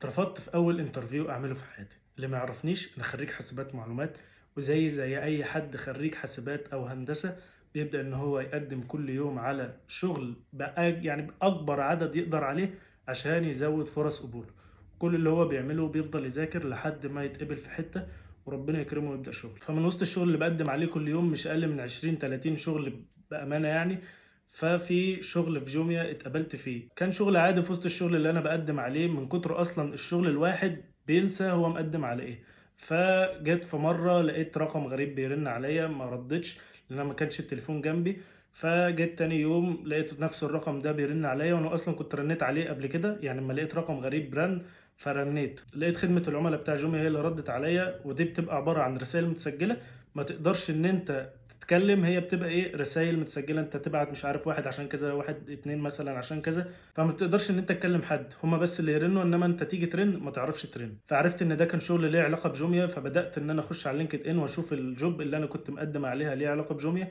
اترفضت في اول انترفيو اعمله في حياتي. اللي ما يعرفنيش انا خريج حاسبات معلومات، وزي اي حد خريج حاسبات او هندسه بيبدا ان هو يقدم كل يوم على شغل بقى، يعني باكبر عدد يقدر عليه عشان يزود فرص قبوله. كل اللي هو بيعمله بيفضل يذاكر لحد ما يتقبل في حته وربنا يكرمه ويبدا شغل. فمن وسط الشغل اللي بقدم عليه كل يوم مش اقل من 20 30 شغل بامانه يعني. ففي شغل في جوميا اتقبلت فيه، كان شغل عادي في وسط الشغل اللي انا بقدم عليه، من كتر اصلا الشغل الواحد بينسى هو مقدم على ايه. فجيت في مره لقيت رقم غريب بيرن عليا، ما ردتش لان أنا ما كانش التليفون جنبي. فجيت تاني يوم لقيت نفس الرقم ده بيرن عليا، وانا اصلا كنت رنيت عليه قبل كده، يعني لما لقيت رقم غريب رن فرنيت، لقيت خدمة العملاء بتاع جوميا هي اللي ردت عليا. ودي بتبقى عبارة عن رسائل متسجلة، ما تقدرش ان انت تتكلم، هي بتبقى ايه، رسائل متسجله، انت تبعت مش عارف واحد عشان كذا، واحد اتنين مثلا عشان كذا. فما بتقدرش ان انت تكلم حد، هما بس اللي يرنوا، انما انت تيجي ترن ما تعرفش ترن. فعرفت ان ده كان شغل ليه علاقه بجوميا، فبدات ان انا اخش على لينكد ان واشوف الجوب اللي انا كنت مقدم عليها ليها علاقه بجوميا،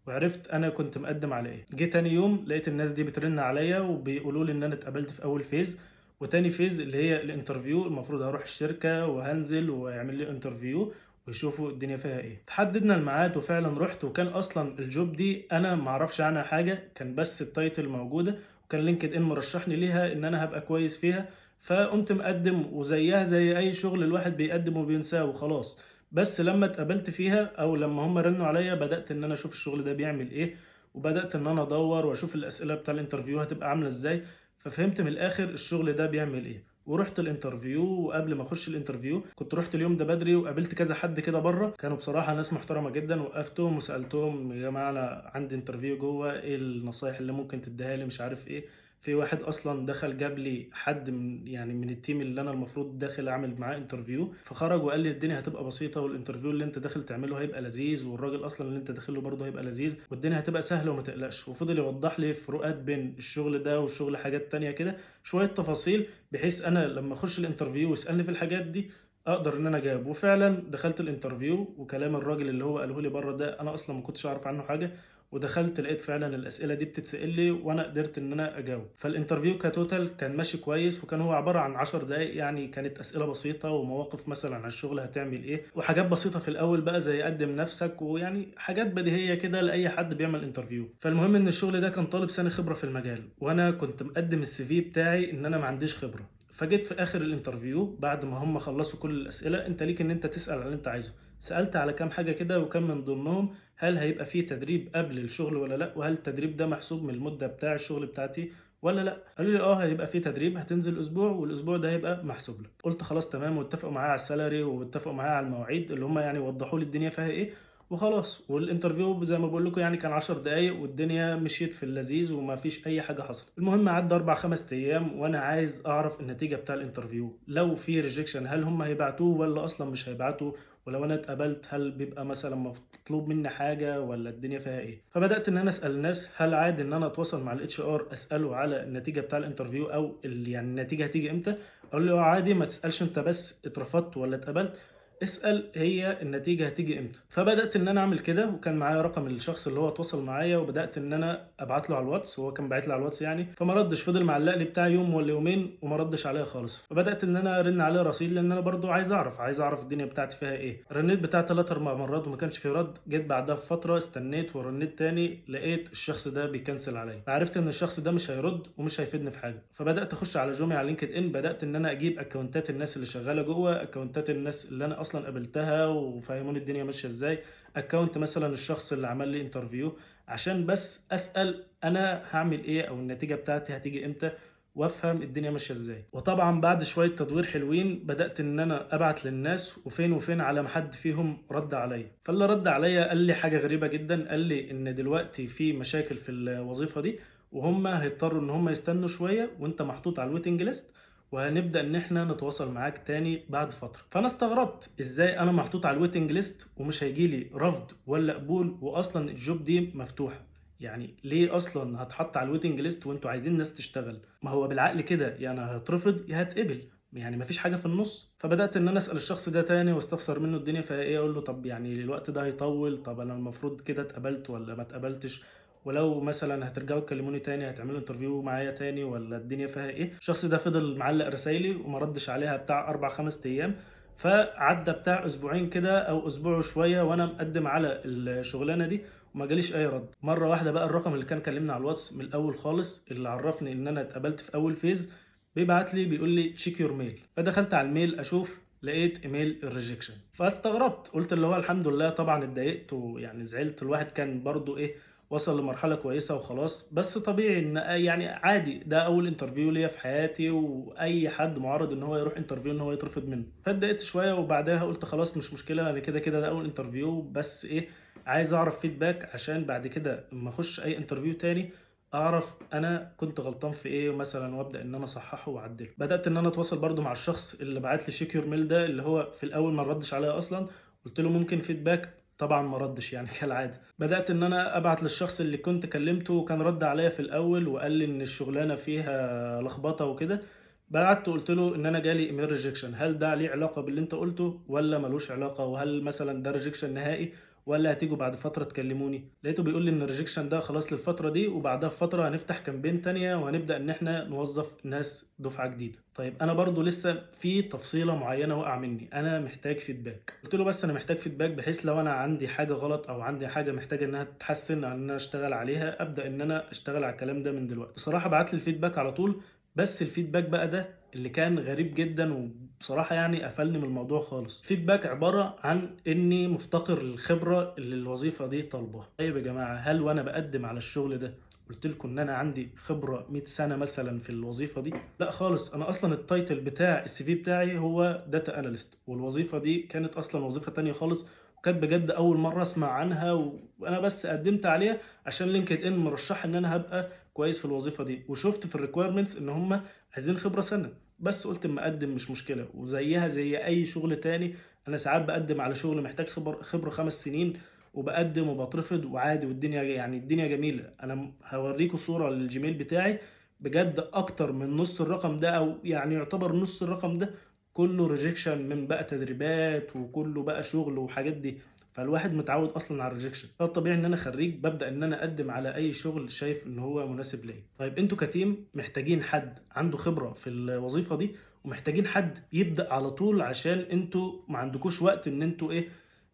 وعرفت انا كنت مقدم على ايه. جه تاني يوم لقيت الناس دي بترن عليا وبيقولوا لي ان انا اتقبلت في اول فيز. وتاني فيز اللي هي الانترفيو، المفروض هروح الشركه وهنزل ويعمل لي انترفيو ويشوفوا الدنيا فيها ايه. حددنا الميعاد وفعلا رحت، وكان اصلا الجوب دي انا ما اعرفش عنها حاجه، كان بس التايتل موجوده، وكان لينكد ان مرشحني ليها ان انا هبقى كويس فيها. فقمت مقدم، وزيها زي اي شغل الواحد بيقدم وبينساه وخلاص. بس لما اتقبلت فيها او لما هم رنوا عليا بدات ان انا اشوف الشغل ده بيعمل ايه، وبدات ان انا ادور واشوف الاسئله بتاع الانترفيو هتبقى عامله ازاي. ففهمت من الاخر الشغل ده بيعمل ايه، ورحت الانترفيو. وقبل ما اخش الانترفيو كنت رحت اليوم ده بدري، وقابلت كذا حد كده بره، كانوا بصراحه ناس محترمه جدا. وقفتهم وسالتهم يا جماعه انا عندي انترفيو جوه، ايه النصايح اللي ممكن تديها لي، مش عارف ايه. في واحد اصلا دخل جاب لي حد من يعني من التيم اللي انا المفروض داخل اعمل معاه انترفيو، فخرج وقال لي الدنيا هتبقى بسيطه، والانترفيو اللي انت داخل تعمله هيبقى لذيذ، والراجل اصلا اللي انت داخله برضه هيبقى لذيذ، والدنيا هتبقى سهله وما تقلقش. وفضل يوضح لي فروقات بين الشغل ده والشغل حاجات تانية كده، شويه تفاصيل، بحيث انا لما اخش الانترفيو ويسالني في الحاجات دي اقدر ان انا اجاوب. وفعلا دخلت الانترفيو، وكلام الراجل اللي هو قاله لي بره ده انا اصلا ما كنتش اعرف عنه حاجه، ودخلت لقيت فعلا الاسئله دي بتتسال لي وانا قدرت ان انا اجاوب. فالانترفيو كتوتال كان ماشي كويس، وكان هو عباره عن 10 دقائق، يعني كانت اسئله بسيطه ومواقف مثلا عن الشغل هتعمل ايه، وحاجات بسيطه في الاول بقى زي قدم نفسك، ويعني حاجات بديهيه كده لاي حد بيعمل انترفيو. فالمهم ان الشغل ده كان طالب سنه خبره في المجال، وانا كنت مقدم السي في بتاعي ان انا ما عنديش خبره. فجيت في اخر الانترفيو بعد ما هم خلصوا كل الاسئله، انت ليك ان انت تسال على اللي انت عايزه. سالت على كام حاجه كده، وكان من ضمنهم هل هيبقى فيه تدريب قبل الشغل ولا لا، وهل التدريب ده محسوب من المده بتاع الشغل بتاعتي ولا لا. قالوا لي اه هيبقى فيه تدريب، هتنزل اسبوع والاسبوع ده هيبقى محسوب لك. قلت خلاص تمام، واتفقوا معايا على السالري واتفقوا معايا على المواعيد اللي هم يعني وضحوا لي الدنيا فيها ايه، وخلاص. والانترفيو زي ما بقول لكم يعني كان 10 دقايق، والدنيا مشيت في اللذيذ وما فيش اي حاجه حصلت. المهم عدى 4 5 ايام وانا عايز اعرف النتيجه بتاع الانترفيو، لو في ريجكشن هل هم هيبعتوه ولا اصلا مش هيبعتوا، ولو انا اتقبلت هل بيبقى مثلا مطلوب مني حاجه ولا الدنيا فيها ايه. فبدات ان انا اسال الناس هل عادي ان انا اتواصل مع الاتش ار اساله على النتيجه بتاع الانترفيو او يعني النتيجه هتيجي امتى. قالوا لي اه عادي، ما تسالش انت بس اترفضت ولا اتقبلت، اسال هي النتيجه هتيجي امتى. فبدات ان انا اعمل كده، وكان معايا رقم الشخص اللي هو اتواصل معايا، وبدات ان انا ابعت له على الواتس، وهو كان باعت لي على الواتس يعني. فما ردش، فضل معلق لي بتاع يوم ولا يومين وما ردش عليا خالص. فبدات ان انا ارن عليه رصيد، لان انا برضو عايز اعرف الدنيا بتاعتي فيها ايه. رنيت بتاع 3 4 مرات وما كانش في رد. جيت بعدها بفتره استنيت ورنيت تاني، لقيت الشخص ده بيكنسل عليا. فعرفت ان الشخص ده مش هيرد ومش هيفيدني في حاجه. فبدات اخش على جومي على لينكد ان، بدات ان انا اجيب اكونتات الناس اللي شغاله جوه، اكونتات الناس اللي انا اصلا قابلتها وفهموني الدنيا ماشيه ازاي، اكونت مثلا الشخص اللي عمل لي انترفيو، عشان بس اسال انا هعمل ايه او النتيجه بتاعتي هتيجي امتى، وافهم الدنيا ماشيه ازاي. وطبعا بعد شويه تدوير حلوين بدات ان انا ابعت للناس، وفين وفين على ما حد فيهم رد عليا. فاللي رد عليا قال لي حاجه غريبه جدا، قال لي ان دلوقتي في مشاكل في الوظيفه دي، وهم هيضطروا ان هم يستنوا شويه، وانت محطوط على الويتنج ليست، وهنبدا ان احنا نتواصل معاك تاني بعد فتره. فانا استغربت ازاي انا محطوط على الويتنج ليست ومش هيجي لي رفض ولا قبول، واصلا الجوب دي مفتوحه. يعني ليه اصلا هتحط على الويتنج ليست وانتوا عايزين ناس تشتغل؟ ما هو بالعقل كده يعني هترفض يا هتقبل، يعني مفيش حاجه في النص. فبدات ان انا اسال الشخص ده تاني واستفسر منه الدنيا فيها ايه، اقول له طب يعني الوقت ده هيطول، طب انا المفروض كده اتقبلت ولا ما اتقبلتش، ولو مثلا هترجعوا تكلموني تاني هتعملوا انترفيو معايا تاني ولا الدنيا فيها ايه. الشخص ده فضل معلق رسايلي وما ردش عليها بتاع 4 5 ايام. فعدى بتاع اسبوعين كده او اسبوع وشويه وانا مقدم على الشغلانه دي وما جاليش اي رد. مره واحده بقى الرقم اللي كان كلمني على الواتس من الاول خالص اللي عرفني ان انا اتقبلت في اول فيز بيبعت لي بيقول لي تشيك يور ميل. فدخلت على الميل اشوف، لقيت ايميل الريجكشن. فاستغربت، قلت اللي هو الحمد لله. طبعا اتضايقت ويعني زعلت، الواحد كان برضو ايه وصل لمرحله كويسه وخلاص. بس طبيعي ان يعني عادي، ده اول انترفيو ليا في حياتي، واي حد معرض ان هو يروح انترفيو ان هو يترفض منه. فاتضايقت شويه وبعدها قلت خلاص مش مشكله، انا كده كده ده اول انترفيو، بس ايه عايز اعرف فيدباك عشان بعد كده لما اخش اي انترفيو تاني اعرف انا كنت غلطان في ايه مثلا، وابدا ان انا اصححه واعدله. بدات ان انا اتواصل برضو مع الشخص اللي بعت لي شيك يور ميل ده، اللي هو في الاول ما ردش عليا اصلا. قلت له ممكن فيدباك، طبعا ما ردش يعني كالعاده. بدات ان انا ابعت للشخص اللي كنت كلمته وكان رد عليا في الاول وقال لي ان الشغلانه فيها لخبطه وكده. بعت قلت له ان انا جالي ايميل ريجكشن، هل ده ليه علاقه باللي انت قلته ولا ملوش علاقه، وهل مثلا ده ريجكشن نهائي ولا هتيجوا بعد فتره تكلموني. لقيته بيقول لي ان الريجكشن ده خلاص للفتره دي، وبعدها بفتره هنفتح كامبين تانية وهنبدا ان احنا نوظف ناس دفعه جديده. طيب انا برضو لسه في تفصيله معينه وقع مني، انا محتاج فيدباك. قلت له بس انا محتاج فيدباك بحيث لو انا عندي حاجه غلط او عندي حاجه محتاجه انها تتحسن او ان انا اشتغل عليها ابدا ان انا اشتغل على الكلام ده من دلوقتي. بصراحه بعت لي الفيدباك على طول. بس الفيدباك بقى ده اللي كان غريب جدا وبصراحة يعني قفلني من الموضوع خالص. فيدباك عبارة عن اني مفتقر الخبرة اللي الوظيفة دي طالباها. طيب يا جماعة، هل وانا بقدم على الشغل ده قلت لكم ان انا عندي خبرة 100 سنة مثلا في الوظيفة دي؟ لا خالص. انا اصلا التايتل بتاع السي في بتاعي هو داتا اناليست، والوظيفة دي كانت اصلا وظيفة تانية خالص، وكانت بجد اول مرة اسمع عنها وانا بس قدمت عليها عشان لينكد ان مرشح ان انا هبقى كويس في الوظيفة دي، وشفت في الريكويرمنتس ان هم عايزين خبرة سنة. بس قلت اما اقدم مش مشكلة، وزيها زي اي شغل تاني. انا ساعات بقدم على شغل محتاج خبرة 5 سنين وبقدم وبترفض وعادي، والدنيا يعني الدنيا جميلة. انا هوريكم صورة للجيميل بتاعي، بجد اكتر من نص الرقم ده او يعني يعتبر نص الرقم ده كله ريجكشن من بقى تدريبات وكله بقى شغل وحاجات دي. فالواحد متعود اصلا على الريجكشن، فالطبيعي ان انا خريج ببدا ان انا اقدم على اي شغل شايف ان هو مناسب ليا. طيب انتوا كتيم محتاجين حد عنده خبره في الوظيفه دي، ومحتاجين حد يبدا على طول عشان انتوا ما عندكوش وقت ان انتوا ايه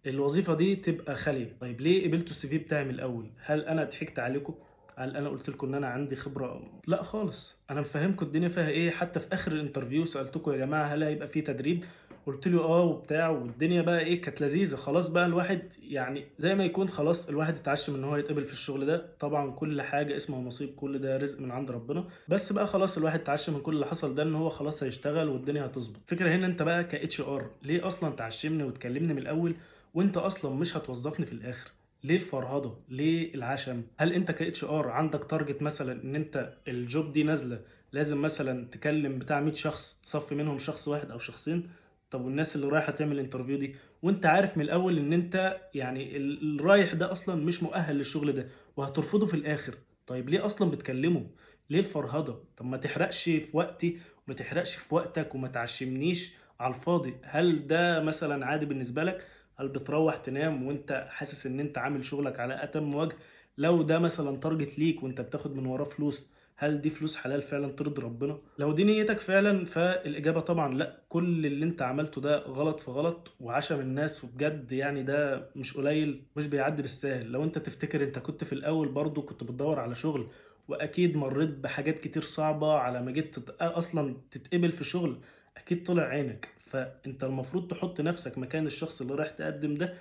الوظيفه دي تبقى خاليه. طيب ليه قبلتوا السي في بتاعي من الاول؟ هل انا ضحكت عليكم؟ هل انا قلت لكم ان انا عندي خبره؟ لا خالص. انا مفهمكم الدنيا فيها ايه. حتى في اخر الانترفيو سالتكم يا جماعه هل هيبقى في تدريب؟ قلت له اه وبتاع، والدنيا بقى ايه كانت لذيذه. خلاص بقى الواحد يعني زي ما يكون خلاص الواحد اتعشم ان هو يتقبل في الشغل ده. طبعا كل حاجه اسمها نصيب، كل ده رزق من عند ربنا. بس بقى خلاص الواحد اتعشم من كل اللي حصل ده ان هو خلاص هيشتغل والدنيا هتظبط. فكره هنا انت بقى كاتش ار ليه اصلا تعشمني وتكلمني من الاول وانت اصلا مش هتوظفني في الاخر؟ ليه الفرهده؟ ليه العشم؟ هل انت كاتش ار عندك تارجت مثلا ان انت الجوب دي نازله لازم مثلا تكلم بتاع 100 شخص تصفي منهم شخص واحد او شخصين؟ طب والناس اللي رايحه تعمل انترفيو دي وانت عارف من الاول ان انت يعني الرايح ده اصلا مش مؤهل للشغل ده وهترفضه في الاخر؟ طيب ليه اصلا بتكلمه؟ ليه الفرهده؟ طب ما تحرقش في وقتي وما تحرقش في وقتك وما تعشمنيش على الفاضي. هل ده مثلا عادي بالنسبه لك؟ هل بتروح تنام وانت حاسس ان انت عامل شغلك على اتم وجه؟ لو ده مثلا تارجت ليك وانت بتاخد من وراه فلوس، هل دي فلوس حلال فعلا ترضي ربنا؟ لو دي نيتك فعلا فالاجابه طبعا لا. كل اللي انت عملته ده غلط في غلط وعشم الناس، وبجد يعني ده مش قليل، مش بيعدي بالسهل. لو انت تفتكر انت كنت في الاول برضو كنت بتدور على شغل واكيد مريت بحاجات كتير صعبه على ما جيت اصلا تتقبل في شغل، اكيد طلع عينك. فانت المفروض تحط نفسك مكان الشخص اللي رايح تقدم ده،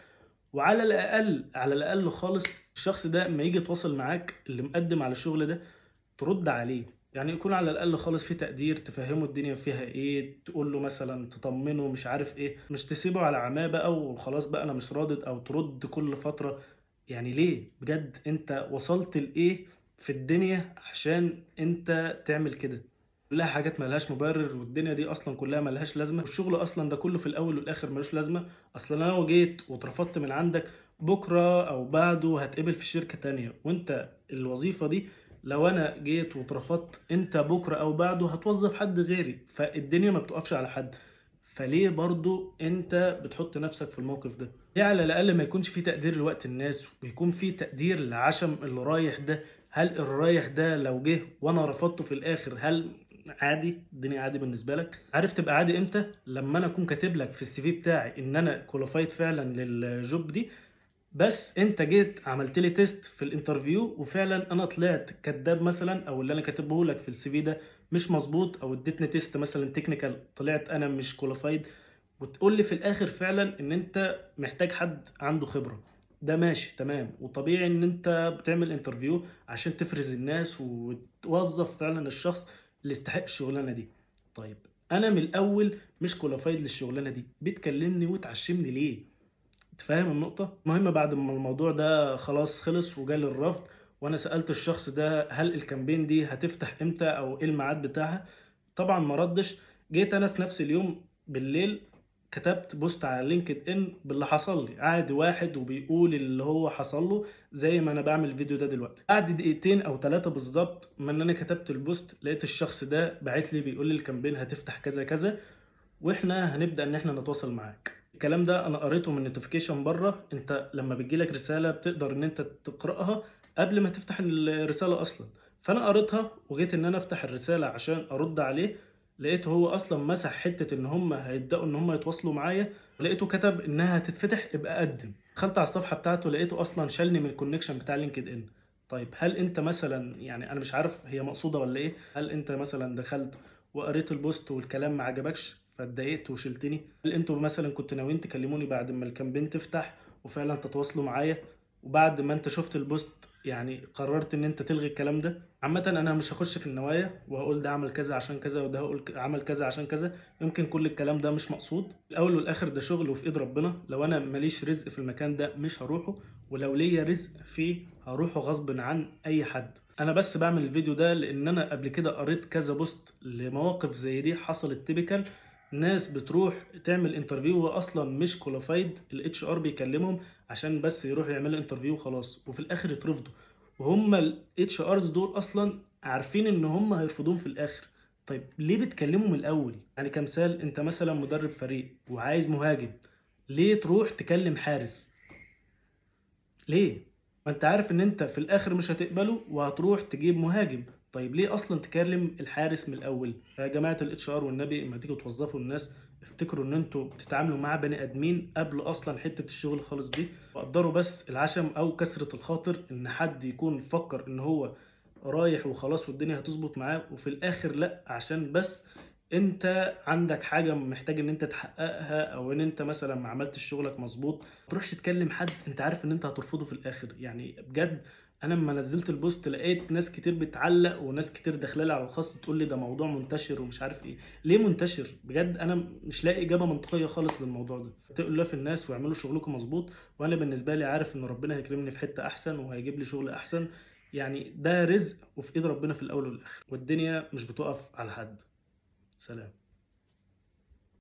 وعلى الاقل على الاقل خالص الشخص ده اما يجي يتواصل معاك اللي مقدم على الشغل ده ترد عليه. يعني يكون على الاقل خالص في تقدير، تفهمه الدنيا فيها ايه، تقول له مثلا تطمنه مش عارف ايه، مش تسيبه على عماه بقى وخلاص بقى انا مش راضد، او ترد كل فترة. يعني ليه بجد انت وصلت لايه في الدنيا عشان انت تعمل كده؟ كلها حاجات ملهاش مبرر، والدنيا دي اصلا كلها ملهاش لازمه، والشغل اصلا ده كله في الاول والاخر ملوش لازمه. اصلا انا لو جيت واترفضت من عندك بكره او بعده هتقبل في شركه تانية، وانت الوظيفه دي لو انا جيت واترفضت انت بكره او بعده هتوظف حد غيري. فالدنيا ما بتقفش على حد. فليه برضه أنت بتحُط نَفْسك في الموقف ده؟ ليه على الأقل ما يكونش في تقدير لوقت الناس، ويكون في تقدير لعَشَم اللي رايح ده؟ هل اللي رايح ده لو جه وأنا رفضته في الآخر، هل عادي، الدنيا عادي بالنسبة لك؟ عارف تبقى عادي إمتى؟ لمّا أنا أكون كاتب لك في الCV بتاعي إن أنا qualified فعلًا للjob دي، بس أنت جيت عملت لي test في الinterview وفعلًا أنا طلعت كدّاب مثلًا، أو اللي أنا كاتبه لك في الCV ده مش مضبوط، أو اديتني test مثلًا technical طلعت أنا مش qualified، وتقول لي في الآخر فعلًا إن أنت محتاج حد عنده خبرة. ده ماشي تمام، وطبيعي إن أنت بتعمل interview عشان تفرز الناس وتوظّف فعلًا الشخص اللي يستحق الشغلانة دي. طيب أنا من الأول مش qualified للشغلانة دي، بتكلمني وتعشّمني ليه؟ أنت فاهم النقطة؟ المهم بعد ما الموضوع ده خلاص خلص وجالي الرفض، وأنا سألت الشخص ده هل الcampaign دي هتفتح إمتى أو إيه الميعاد بتاعها؟ طبعًا ما ردّش. جيت أنا في نفس اليوم بالليل كتبت بوست على LinkedIn باللي حصل لي، عادي واحد وبيقول اللي هو حصل له زي ما أنا باعمل الفيديو ده دلوقتي. بعد دقيقتين أو 3 بالضبط من إن أنا كتبت البوست، لقيت الشخص ده باعت لي بيقول لي الcampaign هتفتح كذا، كذا، وإحنا هنبدأ إن إحنا نتواصل معاك. الكلام ده أنا قريته من notification برّه، أنت لمّا بتيجي لك رسالة بتقدر إن أنت تقرأها قبل ما تفتح الرسالة أصلًا. فأنا قريتها وجيت إن أنا أفتح الرسالة عشان أرُد عليه، لقيته هو أصلًا مسح حتّة إن هم هيبدأوا إن هم يتواصلوا معايا، ولقيته كتب إنها هتتفتح ابقى قدّم. دخلت على الصفحة بتاعته لقيته أصلًا شالني من الconnection بتاع LinkedIn. طيب هل أنت مثلًا، يعني أنا مش عارف هي مقصودة والّا إيه، هل أنت مثلًا دخلت وقريت البوست والكلام ما عجبكش فاتضايقت وشِلتني؟ هل أنتم مثلًا كنتم ناويين تكلموني بعد أمّا الcampaign تفتح وفعلًا تتواصلوا معايا، وبعد ما أنت شُفت البوست يعني قررت إن أنت تلغي الكلام ده؟ عامةً أنا مش هاخش في النوايا وهاقول ده عمل كذا عشان كذا، وده هاقول عمل كذا عشان كذا، يمكن كل الكلام ده مش مقصود. الأول والآخر ده شغل وفي إيد ربنا، لو أنا ما ليش رزق في المكان ده مش هاروحه، ولو ليّا رزق فيه هاروحه غصبٍ عن أي حد. أنا بس باعمل الفيديو ده لإن أنا قبل كده قريت كذا بوست لمواقف زي دي حصلت typical، ناس بتروح تعمل interview وهو أصلًا مش qualified، الHR بيكلمهم عشان بس يروحوا يعملوا interview وخلاص، وفي الآخر يترفضوا، وهُم الHRs دول أصلًا عارفين إن هُم هيرفضوهم في الآخر. طيب ليه بتكلمه من الأول؟ يعني كمثال أنت مثلًا مدرب فريق وعايز مهاجم، ليه تروح تكلم حارس؟ ليه؟ ما أنت عارف إن أنت في الآخر مش هتقبله وهتروح تجيب مهاجم. طيب ليه أصلًا تكلم الحارس من الأول؟ فيا جماعة الHR والنبي أمّا تيجوا توظّفوا الناس افتكروا إن أنتم بتتعاملوا مع بني آدمين قبل أصلًا حتّة الشغل خالص دي، وقدّروا بس العشم أو كسرة الخاطر إن حد يكون مفكّر إن هو رايح وخلاص والدنيا هتضبط معاه، وفي الآخر لأ، عشان بس أنت عندك حاجة محتاج إن أنت تحققها، أو إن أنت مثلًا ما عملتش شغلك مضبوط، ما تروحش تكلم حد أنت عارف إن أنت هترفضه في الآخر. يعني بجد أنا أمّا نزّلت البوست لقيت ناس كتير بتعلّق وناس كتير داخلة لي على الخاص تقول لي ده موضوع منتشر ومش عارف إيه. ليه منتشر؟ بجد أنا مش لاقي إجابة منطقية خالص للموضوع ده. اتقوا الله في الناس واعملوا شغلكم مضبوط، وأنا بالنسبة لي عارف إن ربنا هيكرمني في حتّة أحسن وهيجيب لي شغل أحسن. يعني ده رزق وفي إيد ربنا في الأول والآخر، والدنيا مش بتُقف على حد. سلام.